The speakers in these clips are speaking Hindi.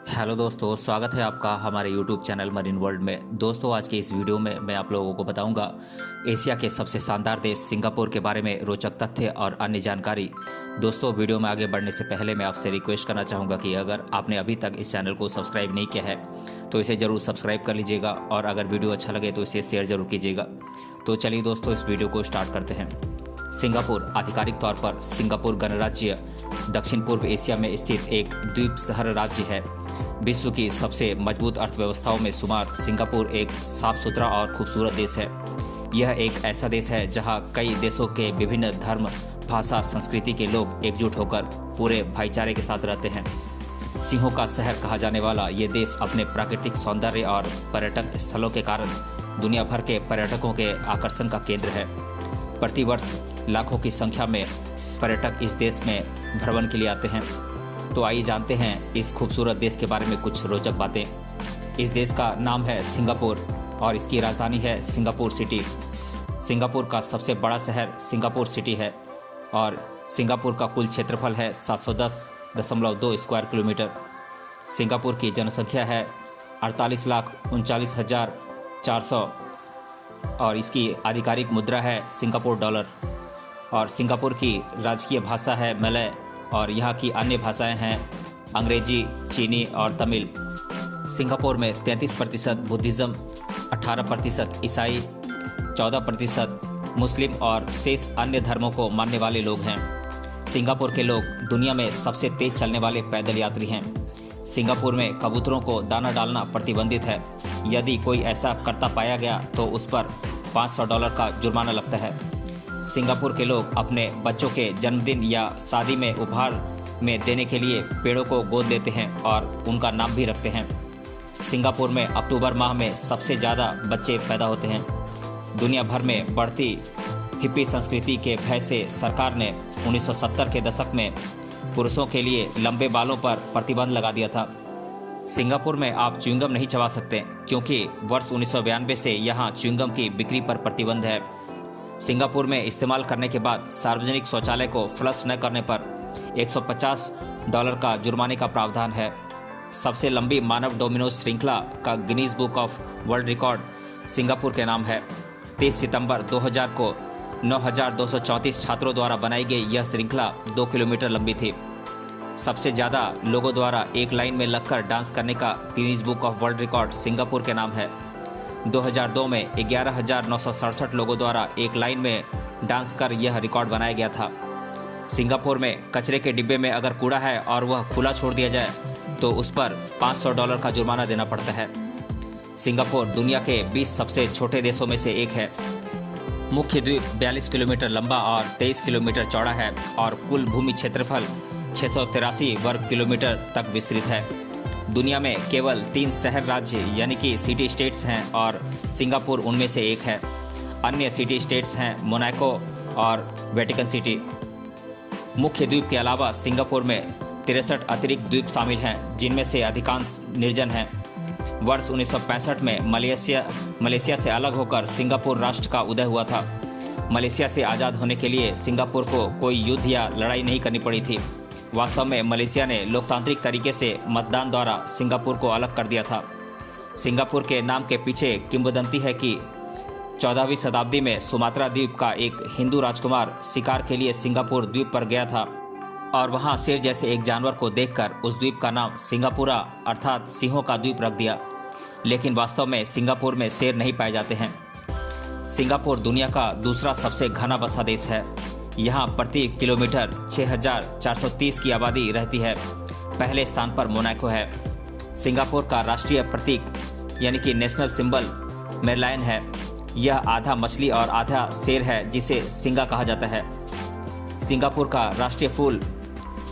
हेलो दोस्तों, स्वागत है आपका हमारे YouTube चैनल मरीन वर्ल्ड में। दोस्तों, आज के इस वीडियो में मैं आप लोगों को बताऊंगा एशिया के सबसे शानदार देश सिंगापुर के बारे में रोचक तथ्य और अन्य जानकारी। दोस्तों, वीडियो में आगे बढ़ने से पहले मैं आपसे रिक्वेस्ट करना चाहूँगा कि अगर आपने अभी तक इस चैनल को सब्सक्राइब नहीं किया है तो इसे ज़रूर सब्सक्राइब कर लीजिएगा और अगर वीडियो अच्छा लगे तो इसे शेयर ज़रूर कीजिएगा। तो चलिए दोस्तों, इस वीडियो को स्टार्ट करते हैं। सिंगापुर आधिकारिक तौर पर सिंगापुर गणराज्य दक्षिण पूर्व एशिया में स्थित एक द्वीप शहर राज्य है। विश्व की सबसे मजबूत अर्थव्यवस्थाओं में शुमार सिंगापुर एक साफ सुथरा और खूबसूरत देश है। यह एक ऐसा देश है जहां कई देशों के विभिन्न धर्म, भाषा, संस्कृति के लोग एकजुट होकर पूरे भाईचारे के साथ रहते हैं। सिंहों का शहर कहा जाने वाला ये देश अपने प्राकृतिक सौंदर्य और पर्यटक स्थलों के कारण दुनिया भर के पर्यटकों के आकर्षण का केंद्र है। प्रतिवर्ष लाखों की संख्या में पर्यटक इस देश में भ्रमण के लिए आते हैं। तो आइए जानते हैं इस खूबसूरत देश के बारे में कुछ रोचक बातें। इस देश का नाम है सिंगापुर और इसकी राजधानी है सिंगापुर सिटी। सिंगापुर का सबसे बड़ा शहर सिंगापुर सिटी है और सिंगापुर का कुल क्षेत्रफल है 710.2 स्क्वायर किलोमीटर। सिंगापुर की जनसंख्या है 48,39,400 और इसकी आधिकारिक मुद्रा है सिंगापुर डॉलर। और सिंगापुर की राजकीय भाषा है मलय और यहाँ की अन्य भाषाएं हैं अंग्रेजी, चीनी और तमिल। सिंगापुर में 33% बुद्धिज़्म, 18% ईसाई, 14% मुस्लिम और शेष अन्य धर्मों को मानने वाले लोग हैं। सिंगापुर के लोग दुनिया में सबसे तेज चलने वाले पैदल यात्री हैं। सिंगापुर में कबूतरों को दाना डालना प्रतिबंधित है। यदि कोई ऐसा करता पाया गया तो उस पर $500 का जुर्माना लगता है। सिंगापुर के लोग अपने बच्चों के जन्मदिन या शादी में उपहार में देने के लिए पेड़ों को गोद लेते हैं और उनका नाम भी रखते हैं। सिंगापुर में अक्टूबर माह में सबसे ज़्यादा बच्चे पैदा होते हैं। दुनिया भर में बढ़ती हिप्पी संस्कृति के भय से सरकार ने 1970 के दशक में पुरुषों के लिए लंबे बालों पर प्रतिबंध लगा दिया था। सिंगापुर में आप च्युइंगम नहीं चबा सकते क्योंकि वर्ष 1992 से यहाँ च्युइंगम की बिक्री पर प्रतिबंध है। सिंगापुर में इस्तेमाल करने के बाद सार्वजनिक शौचालय को फ्लश न करने पर $150 का जुर्माने का प्रावधान है। सबसे लंबी मानव डोमिनोज श्रृंखला का Guinness book of world record Singapore के नाम है। 30 सितंबर 2000 को 9,234 छात्रों द्वारा बनाई गई यह श्रृंखला 2 किलोमीटर लंबी थी। सबसे ज़्यादा लोगों द्वारा एक लाइन में लगकर डांस करने का Guinness book of world record Singapore के नाम है। 2002 में 11,967 लोगों द्वारा एक लाइन में डांस कर यह रिकॉर्ड बनाया गया था। सिंगापुर में कचरे के डिब्बे में अगर कूड़ा है और वह खुला छोड़ दिया जाए तो उस पर $500 का जुर्माना देना पड़ता है। सिंगापुर दुनिया के 20 सबसे छोटे देशों में से एक है। मुख्य द्वीप 42 किलोमीटर लंबा और 23 किलोमीटर चौड़ा है और कुल भूमि क्षेत्रफल 683 वर्ग किलोमीटर तक विस्तृत है। दुनिया में केवल 3 शहर राज्य यानी कि सिटी स्टेट्स हैं और सिंगापुर उनमें से एक है। अन्य सिटी स्टेट्स हैं मोनाको और वेटिकन सिटी। मुख्य द्वीप के अलावा सिंगापुर में 63 अतिरिक्त द्वीप शामिल हैं जिनमें से अधिकांश निर्जन हैं। वर्ष 1965 में मलेशिया से अलग होकर सिंगापुर राष्ट्र का उदय हुआ था। मलेशिया से आज़ाद होने के लिए सिंगापुर को कोई युद्ध या लड़ाई नहीं करनी पड़ी थी। वास्तव में मलेशिया ने लोकतांत्रिक तरीके से मतदान द्वारा सिंगापुर को अलग कर दिया था। सिंगापुर के नाम के पीछे किंवदंती है कि 14वीं शताब्दी में सुमात्रा द्वीप का एक हिंदू राजकुमार शिकार के लिए सिंगापुर द्वीप पर गया था और वहां शेर जैसे एक जानवर को देखकर उस द्वीप का नाम सिंगापुरा अर्थात सिंहों का द्वीप रख दिया। लेकिन वास्तव में सिंगापुर में शेर नहीं पाए जाते हैं। सिंगापुर दुनिया का दूसरा सबसे घना बसा देश है। यहाँ प्रति किलोमीटर 6,430 की आबादी रहती है। पहले स्थान पर मोनाको है। सिंगापुर का राष्ट्रीय प्रतीक यानी कि नेशनल सिंबल मेरलायन है। यह आधा मछली और आधा शेर है जिसे सिंगा कहा जाता है। सिंगापुर का राष्ट्रीय फूल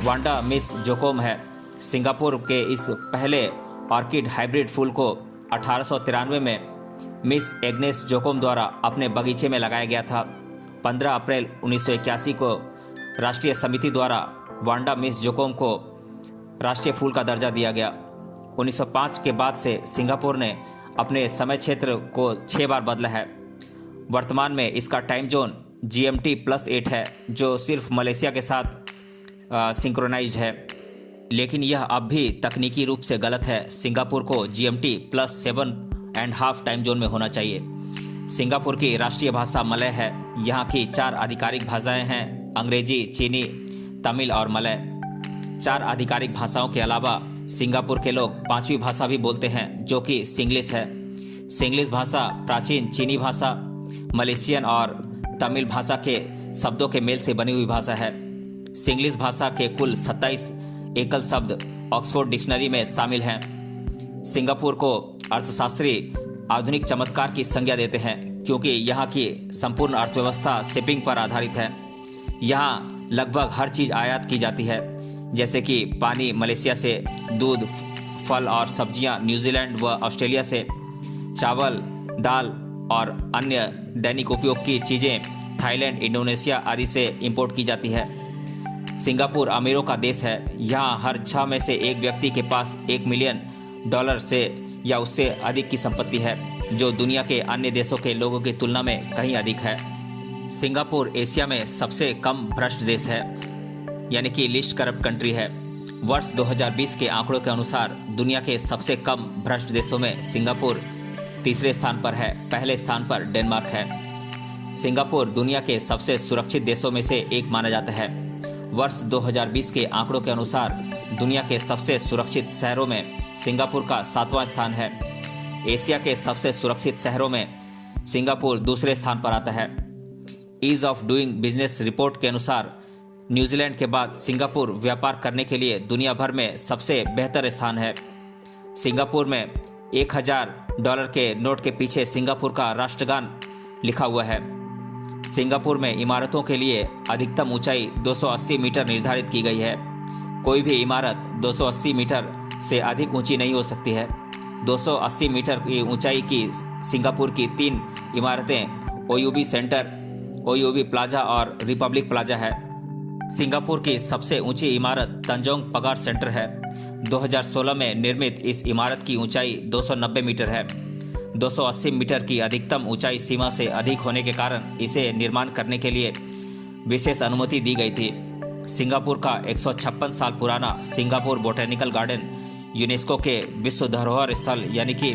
वांडा मिस जोकोम है। सिंगापुर के इस पहले ऑर्किड हाइब्रिड फूल को 1893 में मिस एग्नेस जोकोम द्वारा अपने बगीचे में लगाया गया था। 15 अप्रैल 1981 को राष्ट्रीय समिति द्वारा वांडा मिस जोकोम को राष्ट्रीय फूल का दर्जा दिया गया। 1905 के बाद से सिंगापुर ने अपने समय क्षेत्र को 6 बार बदला है। वर्तमान में इसका टाइम जोन GMT+8 है जो सिर्फ मलेशिया के साथ सिंक्रोनाइज्ड है। लेकिन यह अब भी तकनीकी रूप से गलत है। सिंगापुर को GMT +7.5 टाइम जोन में होना चाहिए। सिंगापुर की राष्ट्रीय भाषा मलय है। यहाँ की 4 आधिकारिक भाषाएं हैं, अंग्रेजी, चीनी, तमिल और मलय। 4 आधिकारिक भाषाओं के अलावा सिंगापुर के लोग 5वीं भाषा भी बोलते हैं, जो कि सिंग्लिश है। सिंग्लिश भाषा प्राचीन चीनी भाषा, मलेशियन और तमिल भाषा के शब्दों के मेल से बनी हुई भाषा है। सिंग्लिश भाषा के कुल 27 एकल शब्द ऑक्सफोर्ड डिक्शनरी में शामिल हैं। सिंगापुर को अर्थशास्त्री आधुनिक चमत्कार की संज्ञा देते हैं, क्योंकि यहाँ की संपूर्ण अर्थव्यवस्था शिपिंग पर आधारित है। यहाँ लगभग हर चीज़ आयात की जाती है, जैसे कि पानी मलेशिया से, दूध, फल और सब्जियाँ न्यूजीलैंड व ऑस्ट्रेलिया से, चावल, दाल और अन्य दैनिक उपयोग की चीज़ें थाईलैंड, इंडोनेशिया आदि से इंपोर्ट की जाती है। सिंगापुर अमीरों का देश है। यहाँ हर 6 में से एक व्यक्ति के पास $1 मिलियन से या उससे अधिक की संपत्ति है, जो दुनिया के अन्य देशों के लोगों की तुलना में कहीं अधिक है। सिंगापुर एशिया में सबसे कम भ्रष्ट देश है, यानी कि लीस्ट करप्ट कंट्री है। वर्ष 2020 के आंकड़ों के अनुसार दुनिया के सबसे कम भ्रष्ट देशों में सिंगापुर तीसरे स्थान पर है। पहले स्थान पर डेनमार्क है। सिंगापुर दुनिया के सबसे सुरक्षित देशों में से एक माना जाता है। वर्ष 2020 के आंकड़ों के अनुसार दुनिया के सबसे सुरक्षित शहरों में सिंगापुर का 7वां स्थान है। एशिया के सबसे सुरक्षित शहरों में सिंगापुर दूसरे स्थान पर आता है। Ease of doing business report के अनुसार न्यूजीलैंड के बाद सिंगापुर व्यापार करने के लिए दुनिया भर में सबसे बेहतर स्थान है। सिंगापुर में $1000 के नोट के पीछे सिंगापुर का राष्ट्रगान लिखा हुआ है। सिंगापुर में इमारतों के लिए अधिकतम ऊंचाई 280 मीटर निर्धारित की गई है। कोई भी इमारत 280 मीटर से अधिक ऊंची नहीं हो सकती है। 280 मीटर की ऊंचाई की सिंगापुर की 3 इमारतें OUB सेंटर, OUB प्लाजा और रिपब्लिक प्लाजा है। सिंगापुर की सबसे ऊंची इमारत तंजोंग पगार सेंटर है। 2016 में निर्मित इस इमारत की ऊंचाई 290 मीटर है। 280 मीटर की अधिकतम ऊंचाई सीमा से अधिक होने के कारण इसे निर्माण करने के लिए विशेष अनुमति दी गई थी। सिंगापुर का 156 साल पुराना सिंगापुर बोटेनिकल गार्डन यूनेस्को के विश्व धरोहर स्थल यानी कि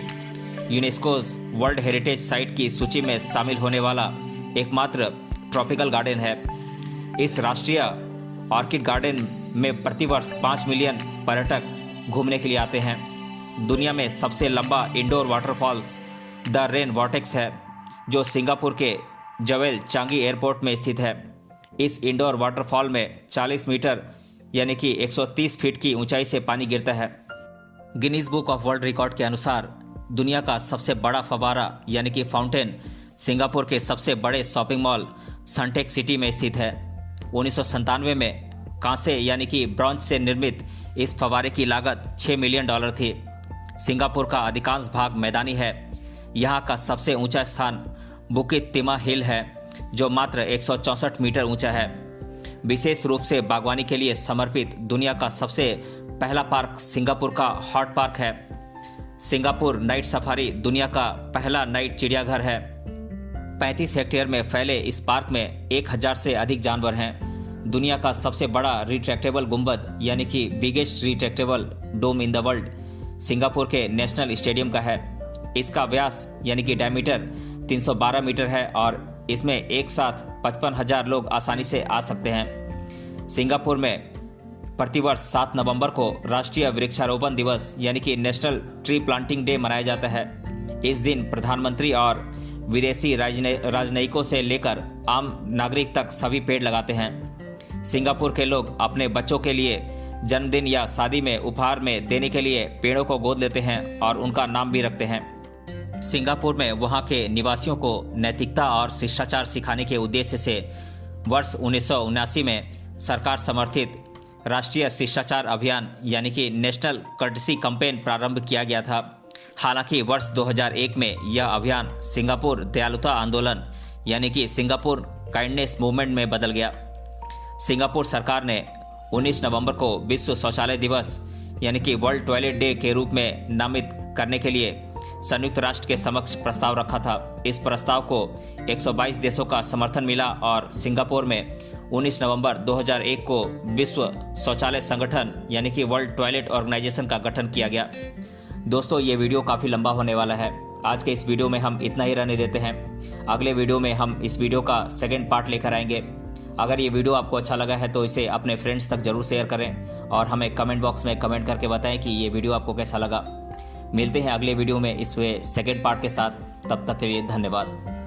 यूनेस्कोज वर्ल्ड हेरिटेज साइट की सूची में शामिल होने वाला एकमात्र ट्रॉपिकल गार्डन है। इस राष्ट्रीय ऑर्किड गार्डन में प्रतिवर्ष 5 मिलियन पर्यटक घूमने के लिए आते हैं। दुनिया में सबसे लंबा indoor waterfalls the rain vortex है, जो सिंगापुर के जवेल चांगी एयरपोर्ट में स्थित है। इस इंडोर वाटरफॉल में 40 मीटर यानी कि 130 फीट की ऊंचाई से पानी गिरता है। Guinness book of world record के अनुसार दुनिया का सबसे बड़ा फव्वारा यानी कि फाउंटेन सिंगापुर के सबसे बड़े शॉपिंग मॉल सनटेक सिटी में स्थित है। 1997 में कांसे यानी कि ब्रॉन्ज से निर्मित इस फव्वारे की लागत $6 मिलियन थी। सिंगापुर का अधिकांश भाग मैदानी है। यहाँ का सबसे ऊंचा स्थान बुकित तिमा हिल है, जो मात्र 164 मीटर ऊंचा है। विशेष रूप से बागवानी के लिए समर्पित दुनिया का सबसे पहला पार्क सिंगापुर का हॉट पार्क है। सिंगापुर नाइट सफारी दुनिया का पहला नाइट चिड़ियाघर है। 35 हेक्टेयर में फैले इस पार्क में 1000 से अधिक जानवर हैं। दुनिया का सबसे बड़ा रिट्रैक्टेबल गुंबद यानी कि biggest retractable dome in the world Singapore के नेशनल स्टेडियम का है। इसका व्यास यानी कि डायमीटर 312 मीटर है और इसमें एक साथ 55,000 लोग आसानी से आ सकते हैं। सिंगापुर में प्रतिवर्ष 7 नवंबर को राष्ट्रीय वृक्षारोपण दिवस यानी कि नेशनल ट्री प्लांटिंग डे मनाया जाता है। इस दिन प्रधानमंत्री और विदेशी राजनयिकों से लेकर आम नागरिक तक सभी पेड़ लगाते हैं। सिंगापुर के लोग अपने बच्चों के लिए जन्मदिन या शादी में उपहार में देने के लिए पेड़ों को गोद लेते हैं और उनका नाम भी रखते हैं। सिंगापुर में वहाँ के निवासियों को नैतिकता और शिष्टाचार सिखाने के उद्देश्य से वर्ष 1979 में सरकार समर्थित राष्ट्रीय शिष्टाचार अभियान यानी कि नेशनल कर्टसी कैंपेन प्रारंभ किया गया था। हालांकि वर्ष 2001 में यह अभियान सिंगापुर दयालुता आंदोलन यानी कि सिंगापुर काइंडनेस मूवमेंट में बदल गया। सिंगापुर सरकार ने 19 नवंबर को विश्व शौचालय दिवस यानी कि वर्ल्ड टॉयलेट डे के रूप में नामित करने के लिए संयुक्त राष्ट्र के समक्ष प्रस्ताव रखा था। इस प्रस्ताव को 122 देशों का समर्थन मिला और सिंगापुर में 19 नवंबर 2001 को विश्व शौचालय संगठन यानी कि वर्ल्ड टॉयलेट ऑर्गेनाइजेशन का गठन किया गया। दोस्तों, ये वीडियो काफ़ी लंबा होने वाला है। आज के इस वीडियो में हम इतना ही रहने देते हैं। अगले वीडियो में हम इस वीडियो का सेकंड पार्ट लेकर आएंगे। अगर ये वीडियो आपको अच्छा लगा है तो इसे अपने फ्रेंड्स तक जरूर शेयर करें और हमें कमेंट बॉक्स में कमेंट करके बताएं कि ये वीडियो आपको कैसा लगा। मिलते हैं अगले वीडियो में इस सेकंड पार्ट के साथ। तब तक के लिए धन्यवाद।